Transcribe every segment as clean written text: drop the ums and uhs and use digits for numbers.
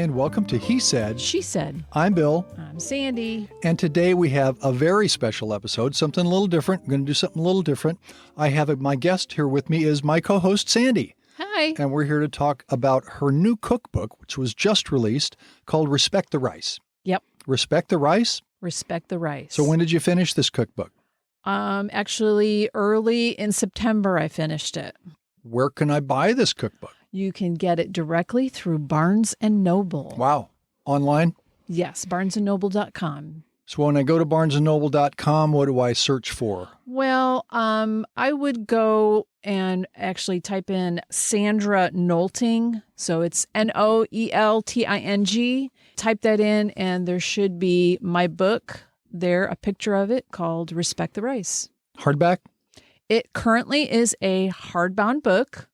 and welcome to He Said. She Said. I'm Bill. I'm Sandy. And today we have a very special episode, something a little different. I'm going to do something a little different. I have my guest here with me is my co-host, Sandy. Hi. And we're here to talk about her new cookbook, which was just released, called Respect the Rice. Yep. Respect the Rice? Respect the Rice. So when did you finish this cookbook? Actually, early in September, I finished it. Where can I buy this cookbook? You can get it directly through Barnes & Noble. Wow. Online? Yes, barnesandnoble.com. So when I go to barnesandnoble.com, what do I search for? Well, I would go and actually type in Sandra Noelting. So it's Noelting. Type that in, and there should be my book there, a picture of it called Respect the Rice. Hardback? It currently is a hardbound book.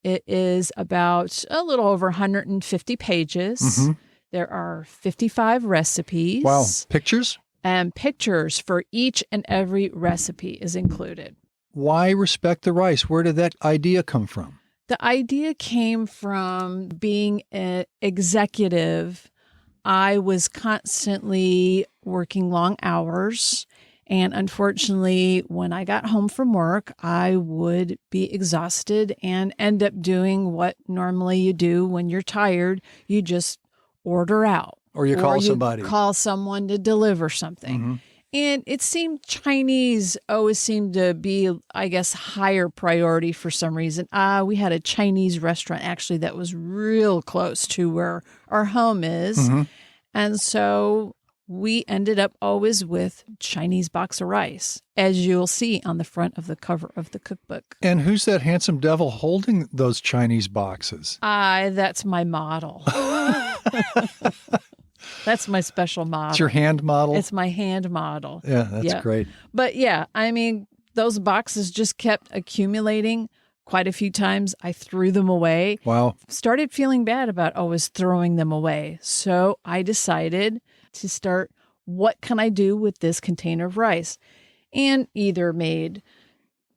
It is about a little over 150 pages. Mm-hmm. There are 55 recipes. Wow. Pictures? And pictures for each and every recipe is included. Why Respect the Rice? Where did that idea come from? The idea came from being an executive. I was constantly working long hours. And unfortunately, when I got home from work, I would be exhausted and end up doing what normally you do when you're tired. You just order out. Or you call somebody. Call someone to deliver something. Mm-hmm. And it seemed Chinese always seemed to be, I guess, higher priority for some reason. We had a Chinese restaurant actually that was real close to where our home is. Mm-hmm. And so we ended up always with Chinese box of rice, as you'll see on the front of the cover of the cookbook. And who's that handsome devil holding those Chinese boxes? That's my model. That's my special model. It's your hand model? It's my hand model. Yeah, that's great. But yeah, I mean, those boxes just kept accumulating. Quite a few times I threw them away. Wow. Started feeling bad about always throwing them away. So I decided to start, what can I do with this container of rice? And either made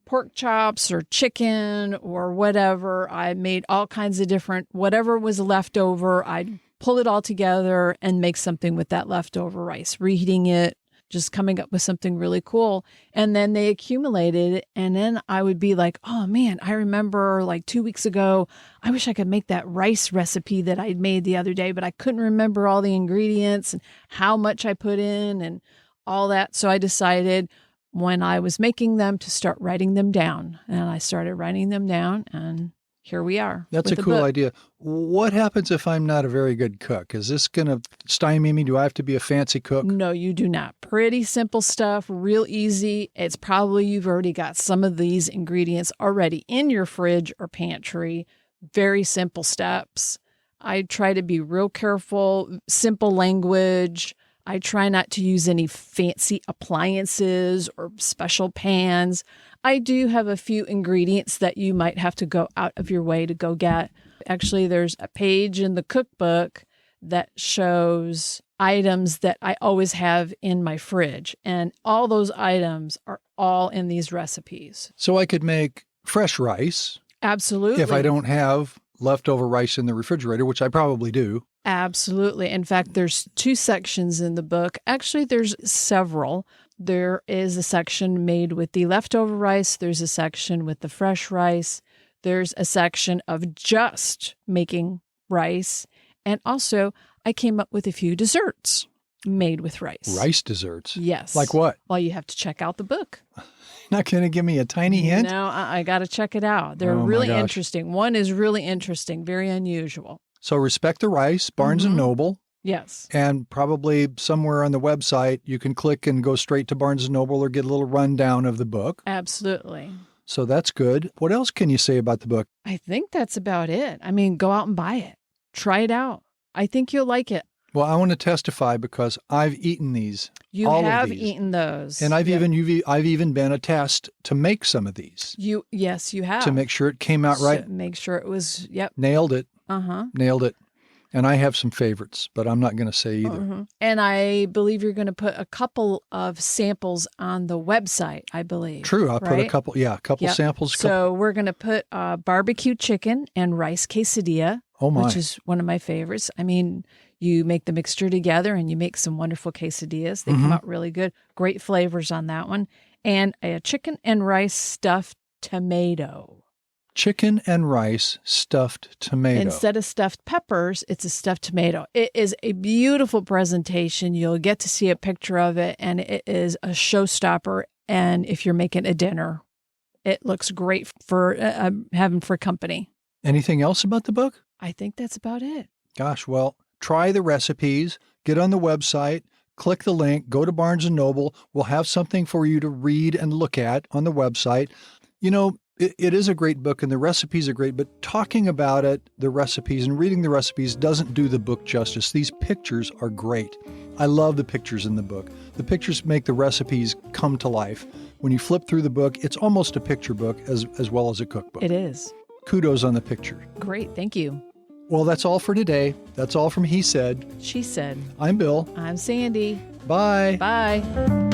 pork chops or chicken or whatever. I made all kinds of different, whatever was left over, I'd pull it all together and make something with that leftover rice, reheating it, just coming up with something really cool. And then they accumulated. And then I would be like, oh man, I remember like 2 weeks ago, I wish I could make that rice recipe that I'd made the other day, but I couldn't remember all the ingredients and how much I put in and all that. So I decided when I was making them to start writing them down. And I started writing them down, and here we are. That's a cool idea. What happens if I'm not a very good cook? Is this going to stymie me? Do I have to be a fancy cook? No, you do not. Pretty simple stuff, real easy. It's probably you've already got some of these ingredients already in your fridge or pantry. Very simple steps. I try to be real careful, simple language. I try not to use any fancy appliances or special pans. I do have a few ingredients that you might have to go out of your way to go get. Actually, there's a page in the cookbook that shows items that I always have in my fridge. And all those items are all in these recipes. So I could make fresh rice. Absolutely. If I don't have leftover rice in the refrigerator, which I probably do. Absolutely. In fact, there's 2 sections in the book. Actually, there's several. There is a section made with the leftover rice. There's a section with the fresh rice. There's a section of just making rice. And also, I came up with a few desserts made with rice. Rice desserts? Yes. Like what? Well, you have to check out the book. Not going to give me a tiny hint? No, I got to check it out. They're really interesting. One is really interesting, very unusual. So Respect the Rice, Barnes & Noble. Yes. And probably somewhere on the website, you can click and go straight to Barnes & Noble or get a little rundown of the book. Absolutely. So that's good. What else can you say about the book? I think that's about it. I mean, go out and buy it. Try it out. I think you'll like it. Well, I want to testify because I've eaten these. You have eaten those. And I've even been a test to make some of these. Yes, you have. To make sure it came out right. Make sure it was, yep. Nailed it. Uh-huh. Nailed it. And I have some favorites, but I'm not going to say either. Uh-huh. And I believe you're going to put a couple of samples on the website, I believe. True. I'll put a couple samples. So we're going to put barbecue chicken and rice quesadilla. Oh, my. which is one of my favorites. I mean, you make the mixture together and you make some wonderful quesadillas. They come out really good. Great flavors on that one. And a chicken and rice stuffed tomato. Chicken and rice stuffed tomato. Instead of stuffed peppers, it's a stuffed tomato. It is a beautiful presentation. You'll get to see a picture of it, and it is a showstopper. And if you're making a dinner, it looks great for having for company. Anything else about the book? I think that's about it. Gosh, well, try the recipes, get on the website, click the link, go to Barnes & Noble. We'll have something for you to read and look at on the website. You know, it is a great book and the recipes are great, but talking about it, the recipes and reading the recipes doesn't do the book justice. These pictures are great. I love the pictures in the book. The pictures make the recipes come to life. When you flip through the book, it's almost a picture book as well as a cookbook. It is. Kudos on the picture. Great. Thank you. Well, that's all for today. That's all from He Said. She said. I'm Bill. I'm Sandy. Bye. Bye.